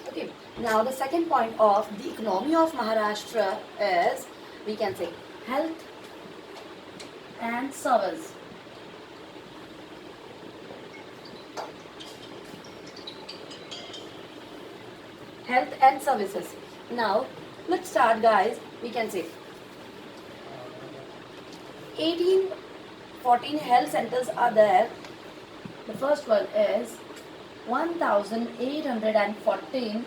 Okay, now the second point of the economy of Maharashtra is, we can say, health and service. Health and services. Now, let's start, guys. We can say 1814 health centers are there. The first one is 1814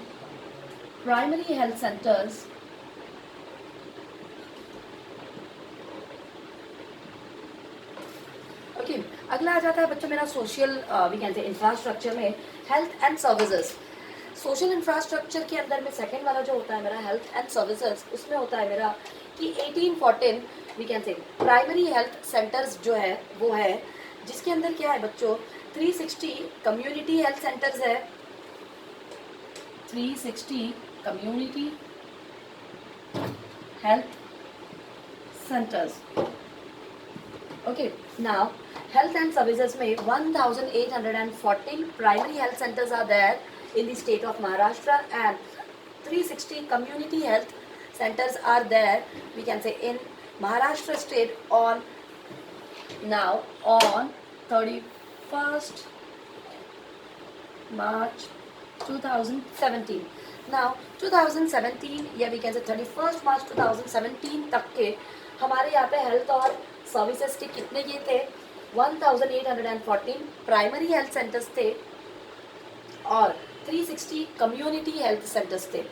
primary health centers. Okay अगला आ जाता है बच्चों मेरा social we can say infrastructure में health and services. Social infrastructure के अंदर में सेकंड वाला जो होता है मेरा हेल्थ एंड सर्विसेज, उसमें होता है मेरा कि 1814 we can say primary health centres जो है वो है, जिसके अंदर क्या है बच्चों 360 कम्युनिटी हेल्थ सेंटर्स है. 360 community health centres. Okay, now health and services में 1814 primary health centers are there in the state of Maharashtra and 360 community health centers are there, we can say, in Maharashtra state on 31st March 2017. Now 2017 या we can say 31st March 2017 तक के हमारे यहाँ पे health और services के कितने ये थे 1814 प्राइमरी हेल्थ सेंटर्स थे और 360 कम्युनिटी हेल्थ सेंटर्स थे.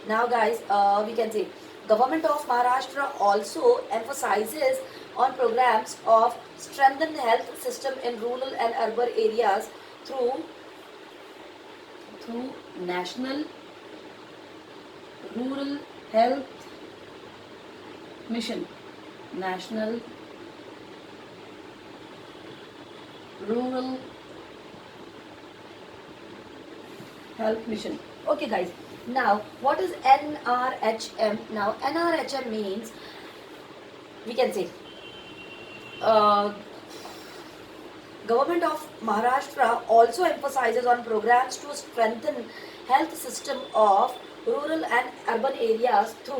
Now guys we can say government of Maharashtra also emphasises on programs of strengthen health system in rural and urban areas through national rural health mission. National rural health mission. Okay guys, now what is NRHM? Now NRHM means, we can say, government of Maharashtra also emphasizes on programs to strengthen health system of rural and urban areas through.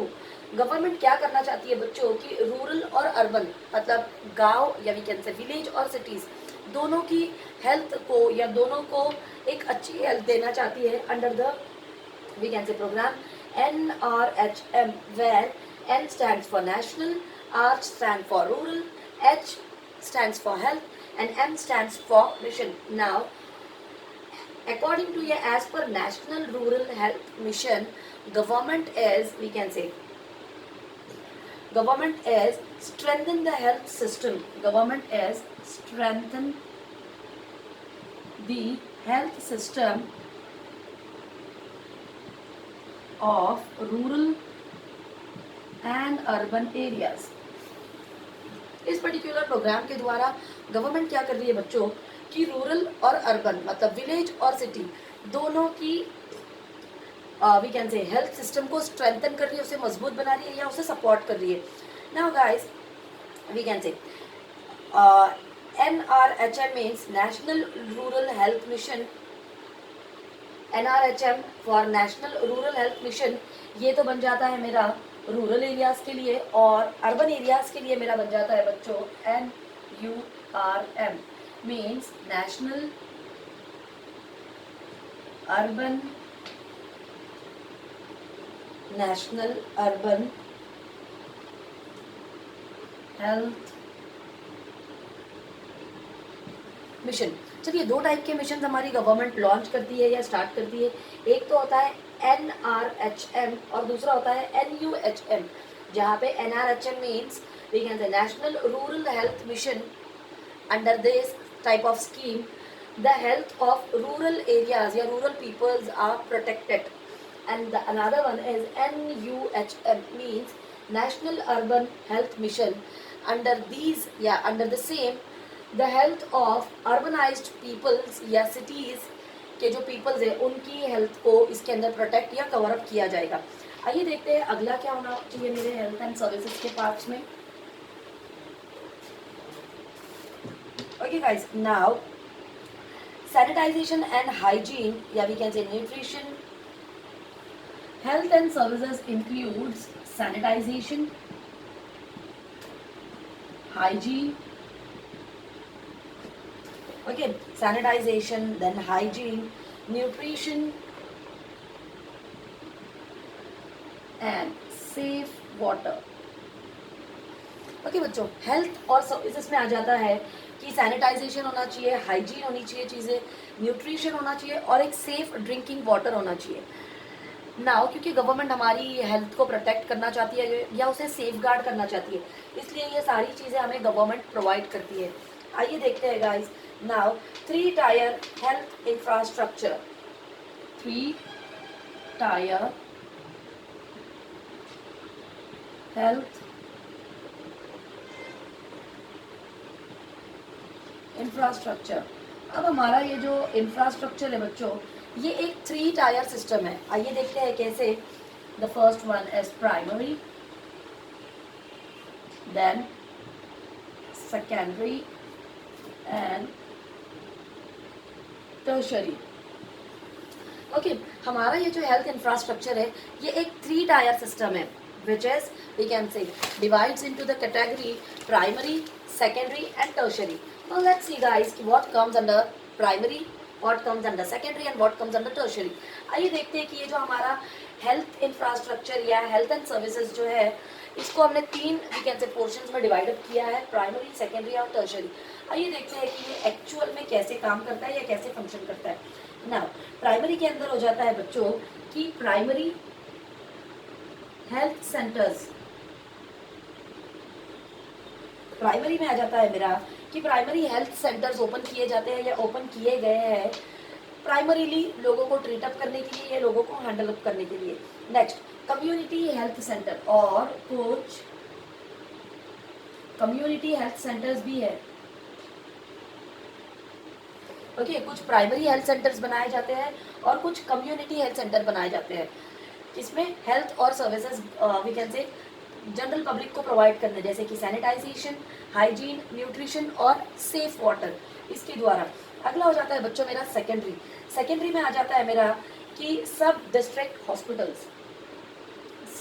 Government क्या करना चाहती है बच्चों कि rural और urban मतलब गांव या वी कैन से विलेज और सिटीज दोनों की हेल्थ को या दोनों को एक अच्छी हेल्थ देना चाहती है under the we can say programme NRHM, where N stands for national, R stands for rural, H stands for health and M stands for mission. Now according to as per National Rural Health Mission, government is, we can say, government is strengthen the health system. Government is strengthen the health system of rural and urban areas. इस particular programme के द्वारा government क्या कर रही है बच्चों कि rural और अर्बन मतलब विलेज और सिटी दोनों की we can say health system को स्ट्रेंथन कर रही है, उसे मजबूत बना रही है या उसे सपोर्ट कर रही है. Now guys we can say NRHM means national rural health mission. NRHM for national rural health mission, ये तो बन जाता है मेरा रूरल एरियाज के लिए और अर्बन एरियाज के लिए मेरा बन जाता है बच्चों NURM means national urban health mission. चलिए दो टाइप के मिशन हमारी गवर्नमेंट लॉन्च करती है या स्टार्ट करती है. एक तो होता है NRHM और दूसरा होता है NUHM. जहाँ पे NRHM means we can say national rural health mission. Under this type of scheme the health of rural areas या rural peoples are protected, and the another one is NUHM means National Urban Health Mission. Under these under the same the health of urbanized peoples या cities के जो peoples है उनकी health को इसके अंदर protect या cover up किया जाएगा. आइए देखते हैं अगला क्या होना चाहिए मेरे health and services के parts में. Okay guys, now sanitization and hygiene, yeah we can say nutrition, Health and services includes sanitization, hygiene, okay, sanitization, then hygiene, nutrition, and safe water. Okay बच्चों, हेल्थ और services में आ जाता है कि sanitisation होना चाहिए, हाइजीन होनी चाहिए, चीज़ें न्यूट्रिशन होना चाहिए और एक सेफ ड्रिंकिंग वाटर होना चाहिए. नाउ क्योंकि गवर्नमेंट हमारी हेल्थ को प्रोटेक्ट करना चाहती है या उसे सेफ गार्ड करना चाहती है, इसलिए ये सारी चीज़ें हमें गवर्नमेंट प्रोवाइड करती है. आइए देखते हैं guys. Now 3 tyre health infrastructure. 3 tyre health infrastructure. अब हमारा ये जो इंफ्रास्ट्रक्चर है बच्चों, ये एक 3 टायर सिस्टम है. आइए देखते हैं कैसे. The first one is primary, then secondary and tertiary. Okay, हमारा ये जो हेल्थ इंफ्रास्ट्रक्चर है ये एक 3 टायर सिस्टम है, which is we can say divides into the category primary, secondary and tertiary. Now let's see guys what comes under primary, what comes under secondary and what comes under tertiary. आइए देखते हैं कि ये जो हमारा health infrastructure या health and services जो है इसको हमने 3 we can say पोर्शंस में डिवाइड किया है, प्राइमरी, सेकेंडरी और टर्शरी. आइए देखते हैं कि ये एक्चुअल में कैसे काम करता है या कैसे फंक्शन करता है. नाउ प्राइमरी के अंदर हो जाता है बच्चों कि प्राइमरी हेल्थ सेंटर्स. प्राइमरी में आ जाता है मेरा कि प्राइमरी हेल्थ सेंटर्स ओपन किए जाते हैं या ओपन किए गए हैं प्राइमरीली लोगों को ट्रीट अप करने के लिए या लोगों को हैंडल अप करने के लिए. नेक्स्ट कम्युनिटी हेल्थ सेंटर और कुछ कम्युनिटी हेल्थ सेंटर्स भी है. ओके, कुछ प्राइमरी हेल्थ सेंटर्स बनाए जाते हैं और कुछ कम्युनिटी हेल्थ सेंटर बनाए जाते हैं. इसमें हेल्थ और services we can say general public को प्रोवाइड करने, जैसे कि सैनिटाइजेशन, हाइजीन, न्यूट्रिशन और सेफ वाटर इसके द्वारा. अगला हो जाता है बच्चों मेरा सेकेंडरी. सेकेंडरी में आ जाता है मेरा कि सब डिस्ट्रिक्ट हॉस्पिटल्स.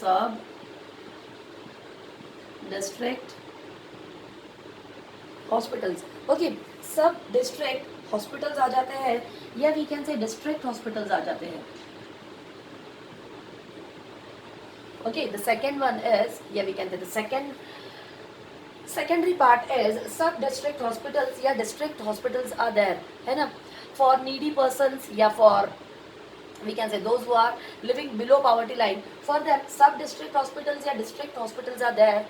सब डिस्ट्रिक्ट हॉस्पिटल्स. ओके, सब डिस्ट्रिक्ट हॉस्पिटल्स आ जाते हैं या we can say district hospitals आ जाते हैं. Okay, the second one is, yeah, we can say the secondary part is sub district hospitals या district hospitals are there, है ना, for needy persons या for we can say those who are living below poverty line. For that sub district hospitals या district hospitals are there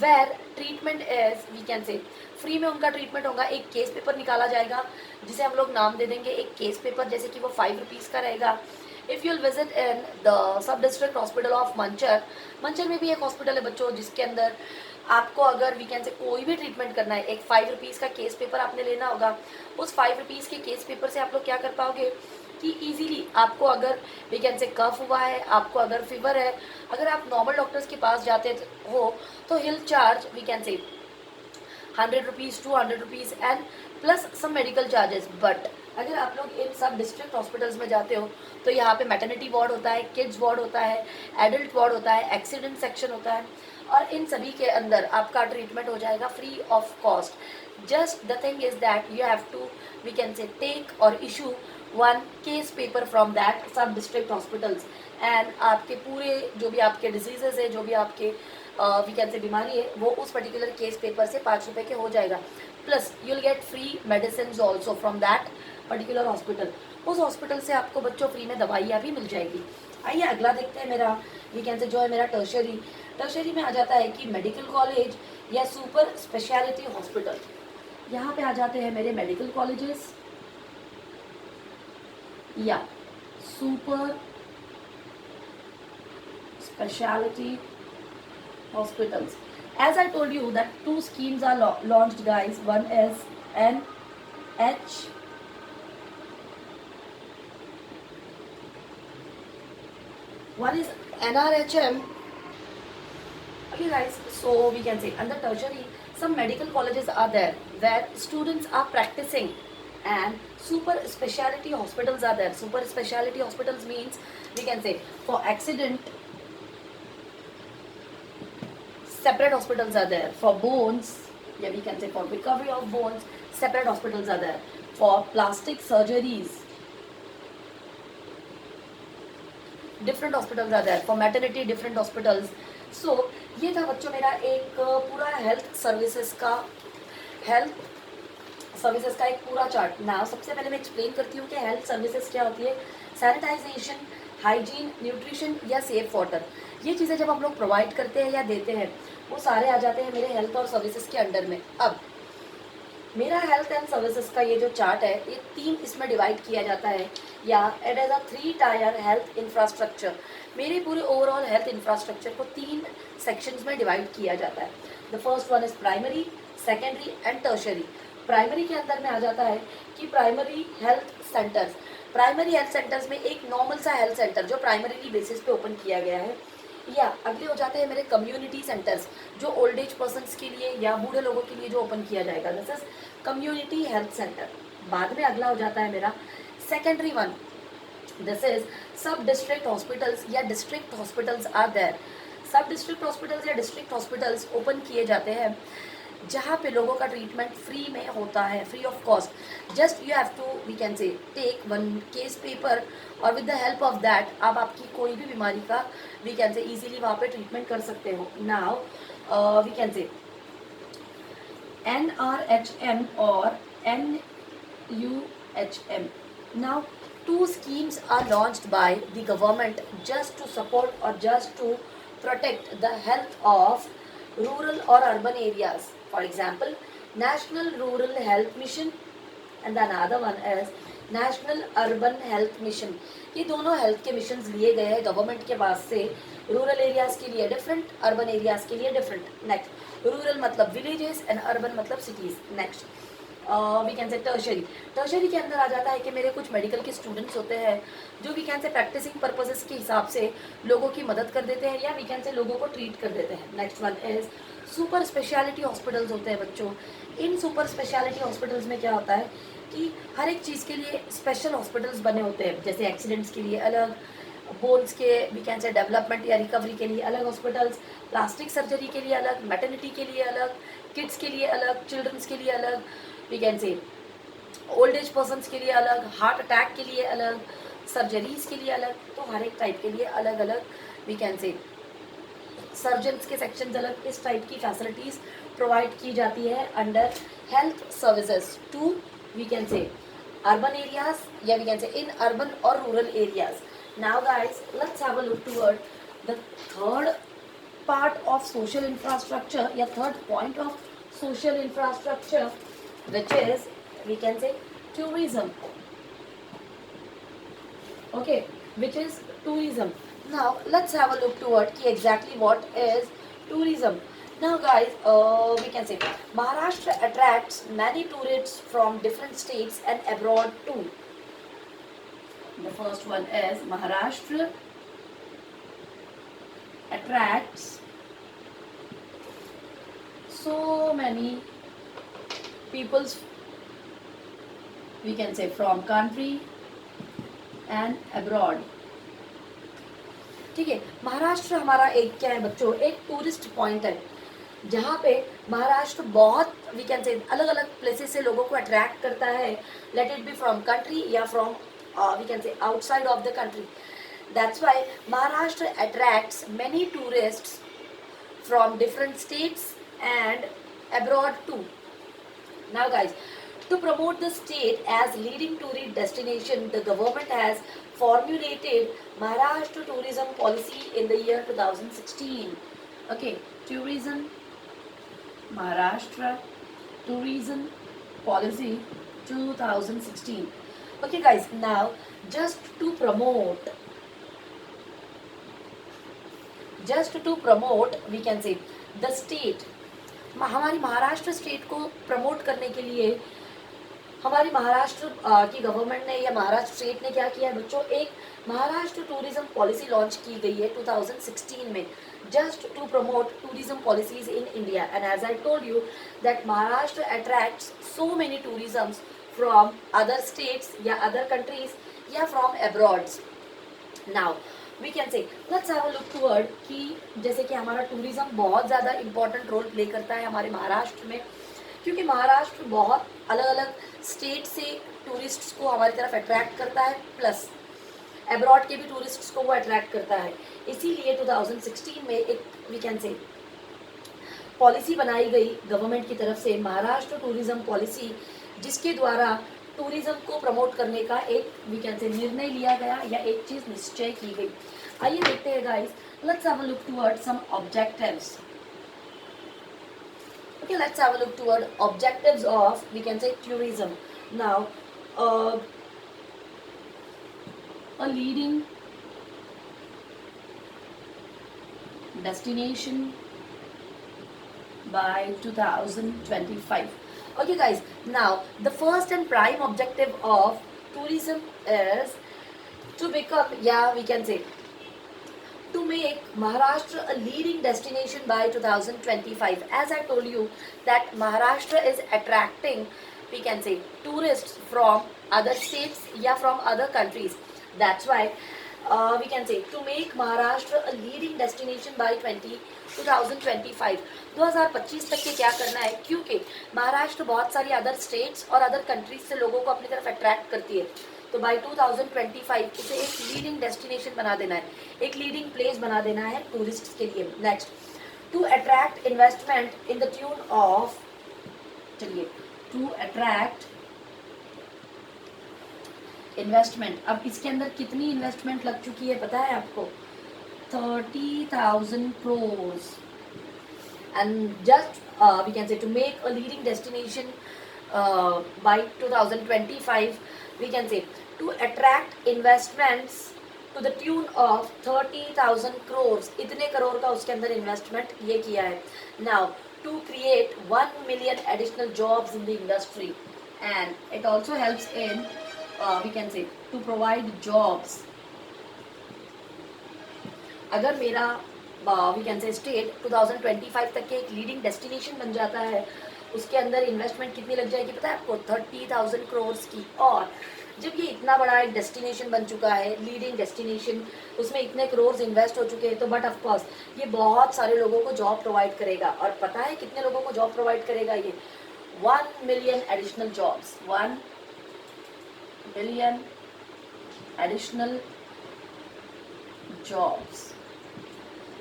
where treatment is we can say free में उनका treatment होगा. एक case paper निकाला जाएगा जिसे हम लोग नाम दे देंगे एक केस पेपर, जैसे कि वो 5 रुपीज़ का रहेगा. If you'll visit in the sub district hospital of Manchar, Manchar में भी एक हॉस्पिटल है बच्चों जिसके अंदर आपको अगर वी कैन से कोई भी ट्रीटमेंट करना है, एक 5 रुपीज़ का केस पेपर आपने लेना होगा. उस 5 रुपीज़ के केस पेपर से आप लोग क्या कर पाओगे कि इजीली आपको अगर वी कैन से कफ हुआ है, आपको अगर फीवर है, अगर आप नॉर्मल डॉक्टर्स के पास जाते हो तो हिल charge we can say 100 rupees, 200 rupees and plus some medical charges. But अगर आप लोग इन सब डिस्ट्रिक्ट हॉस्पिटल्स में जाते हो तो यहाँ पे मैटरनिटी वार्ड होता है, किड्स वार्ड होता है, एडल्ट वार्ड होता है, एक्सीडेंट सेक्शन होता है और इन सभी के अंदर आपका ट्रीटमेंट हो जाएगा free of cost. Just the thing is that you have to we can say take और issue one case paper from that sub district hospitals and आपके पूरे जो भी आपके डिजीजेज है, जो भी आपके वी कैन से बीमारी है, वो उस पर्टिकुलर केस पेपर से 5 रुपये के हो जाएगा. Plus you will get free medicine also from that particular hospital. उस हॉस्पिटल से आपको बच्चों फ्री में दवाइयाँ भी मिल जाएगी. आइए अगला देखते हैं मेरा वी कैन से जो है मेरा टर्शरी. टर्शरी में आ जाता है कि मेडिकल कॉलेज या सुपर स्पेशलिटी हॉस्पिटल. यहाँ पे आ जाते हैं मेरे मेडिकल कॉलेजेस या super speciality hospitals. As I told you that 2 schemes are launched guys. One is NH one is NRHM. Okay guys, so we can say under tertiary some medical colleges are there where students are practicing and super speciality hospitals are there. Super speciality hospitals means we can say for accident separate hospitals are there. For bones, yeah, we can say for recovery of bones, separate hospitals are there. For plastic surgeries, different hospitals are there. For maternity, different hospitals. So ये था बच्चों मेरा एक पूरा health services का एक पूरा chart. ना सबसे पहले मैं एक्सप्लेन करती हूँ कि हेल्थ सर्विसेज क्या होती है। सैनिटाइजेशन, हाइजीन, न्यूट्रिशन या सेफ वाटर, ये चीज़ें जब हम लोग प्रोवाइड करते हैं या देते हैं वो सारे आ जाते हैं मेरे हेल्थ और सर्विसेज के अंडर में। अब मेरा हेल्थ एंड सर्विसेज का ये जो चार्ट है ये 3 इसमें डिवाइड किया जाता है, या it is a 3 tyre health infrastructure. मेरे पूरे ओवरऑल हेल्थ इंफ्रास्ट्रक्चर को 3 सेक्शंस में डिवाइड किया जाता है। The first one is primary, secondary and tertiary. Primary के अंदर में आ जाता है कि primary health centres. Primary health centres में एक नॉर्मल सा हेल्थ सेंटर जो प्राइमरी बेसिस पे ओपन किया गया है, या अगले हो जाते हैं मेरे कम्युनिटी सेंटर्स जो ओल्ड एज पर्सनस के लिए या बूढ़े लोगों के लिए जो ओपन किया जाएगा, this is community health centre. बाद में अगला हो जाता है मेरा सेकेंडरी वन, दिस इज सब डिस्ट्रिक्ट हॉस्पिटल्स या डिस्ट्रिक्ट हॉस्पिटल्स आर देयर। सब डिस्ट्रिक्ट हॉस्पिटल्स या डिस्ट्रिक्ट हॉस्पिटल्स ओपन किए जाते हैं जहाँ पे लोगों का ट्रीटमेंट फ्री में होता है, free of cost. Just you have to we can say take one case paper और with the help of that आप आपकी कोई भी बीमारी का वी कैन से इजीली वहाँ पे ट्रीटमेंट कर सकते हो। Now we can say NRHM और NUHM. Now, 2 schemes are launched by the government just to support or just to protect the health of rural or urban areas. For example, National Rural Health Mission and the another one is national urban health mission. ये दोनों health के mission लिए गए हैं government के पास से, rural areas के लिए डिफरेंट, अर्बन एरियाज़ के लिए डिफरेंट। नेक्स्ट, रूरल मतलब विलेजेस एंड अर्बन मतलब cities. Next we can say tertiary. Tertiary के अंदर आ जाता है कि मेरे कुछ मेडिकल के स्टूडेंट्स होते हैं जो we can say practising purposes के हिसाब से लोगों की मदद कर देते हैं या वी कैन से लोगों को ट्रीट कर देते हैं। Next one is super speciality hospitals होते हैं बच्चों। इन सुपर स्पेशलिटी हॉस्पिटल्स में क्या होता है कि हर एक चीज़ के लिए स्पेशल हॉस्पिटल्स बने होते हैं, जैसे एक्सीडेंट्स के लिए अलग, बोन्स के वी कैन से डेवलपमेंट या रिकवरी के लिए अलग हॉस्पिटल्स, प्लास्टिक सर्जरी के लिए अलग, मैटर्निटी के लिए अलग, किड्स के लिए अलग, चिल्ड्रंस के लिए अलग, we can say old age persons के लिए अलग, हार्ट अटैक के लिए अलग, सर्जरीज के लिए अलग। तो हर एक टाइप के लिए अलग अलग वी कैन से सर्जन्स के सेक्शंस अलग, इस टाइप की फैसिलिटीज़ प्रोवाइड की जाती है under health services to we can say urban areas, yeah, we can say in urban or rural areas. Now guys, let's have a look toward the third part of social infrastructure, yeah, third point of social infrastructure, which is we can say tourism. Okay, which is tourism. Now let's have a look toward exactly what is tourism. Now guys, we can say Maharashtra attracts many tourists from different states and abroad too. The first one is Maharashtra attracts so many peoples, we can say from country and abroad. ठीक है, महाराष्ट्र हमारा एक क्या है बच्चों, एक tourist point है जहाँ पे महाराष्ट्र बहुत वी कैन से अलग अलग प्लेसेस से लोगों को अट्रैक्ट करता है, let it be from country या from we can say outside of the country. That's why Maharashtra attracts many tourists from different states and abroad too. Now guys, to promote the state as leading tourist destination, the government has formulated Maharashtra tourism policy in the year 2016. Okay, tourism, Maharashtra tourism policy 2016. Okay guys, now just to promote we can say the state, हमारी Maharashtra state को promote करने के लिए हमारी महाराष्ट्र की government ने या Maharashtra state ने क्या किया है बच्चों, एक महाराष्ट्र टूरिज्म पॉलिसी लॉन्च की गई है 2016 में, just to promote tourism policies in India. And as I told you that Maharashtra attracts so many tourisms from other states या अदर कंट्रीज या from abroads. Now we can say let's have a look toward कि जैसे कि हमारा tourism बहुत ज़्यादा important role play करता है हमारे महाराष्ट्र में, क्योंकि महाराष्ट्र बहुत अलग अलग स्टेट से टूरिस्ट्स को हमारी तरफ अट्रैक्ट करता है, प्लस अब्रॉड के भी टूरिस्ट्स को वो अट्रैक्ट करता है. इसीलिए 2016 में एक वी कैन से पॉलिसी बनाई गई गवर्नमेंट की तरफ से, महाराष्ट्र टूरिज्म पॉलिसी, जिसके द्वारा टूरिज्म को प्रमोट करने का एक वी कैन से निर्णय लिया गया या एक चीज़ निश्चय की गई. आइए देखते हैं guys, let's have a look toward some objectives. Okay, let's have a look toward objectives of we can say tourism. Now, a leading destination by 2025. Okay guys, now the first and prime objective of tourism is to become, yeah, we can say to make Maharashtra a leading destination by 2025. As I told you that Maharashtra is attracting, we can say, tourists from other states, yeah, from other countries. That's why we can say to make Maharashtra a leading destination by 2025. 2025 तक के क्या करना है, क्योंकि महाराष्ट्र बहुत सारी other states और other countries से लोगों को अपनी तरफ अट्रैक्ट करती है. तो बाय 2025 इसे एक लीडिंग डेस्टिनेशन बना देना है, एक लीडिंग प्लेस बना देना है टूरिस्ट के लिए. Next, to attract investment in the tune of, चलिए, टू अट्रैक्ट इन्वेस्टमेंट. अब इसके अंदर कितनी इन्वेस्टमेंट लग चुकी है पता है आपको? 30,000 crores. And just we can say to make a leading destination by 2025, we can say to attract investments to the tune of 30,000 crores. इतने करोड़ का उसके अंदर इन्वेस्टमेंट ये किया है. Now to create 1 million additional jobs in the industry, and it also helps in we can say to provide jobs. अगर मेरा we can से स्टेट 2025 तक के एक लीडिंग डेस्टिनेशन बन जाता है, उसके अंदर इन्वेस्टमेंट कितनी लग जाएगी पता है आपको? 30,000 crores की. और जब ये इतना बड़ा एक डेस्टिनेशन बन चुका है, लीडिंग डेस्टिनेशन, उसमें इतने करोर्स इन्वेस्ट हो चुके हैं, तो बट ऑफ कोर्स ये बहुत सारे लोगों को जॉब प्रोवाइड करेगा. और पता है कितने लोगों को जॉब प्रोवाइड करेगा ये? 1 million additional jobs. 1 million additional jobs.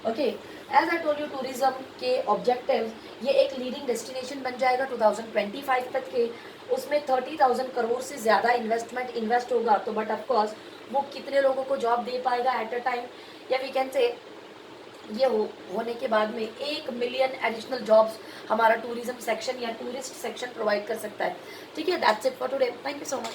Okay, as I told you, tourism के ऑब्जेक्टिव्स, ये एक लीडिंग डेस्टिनेशन बन जाएगा 2025 तक के. उसमें 30,000 करोड़ से ज़्यादा इन्वेस्ट होगा, तो बट ऑफ कोर्स वो कितने लोगों को जॉब दे पाएगा एट अ टाइम, या वी कैन से ये होने के बाद में 1 million एडिशनल जॉब्स हमारा टूरिज्म सेक्शन या टूरिस्ट सेक्शन प्रोवाइड कर सकता है. ठीक है, that's it for today. Thank you so much.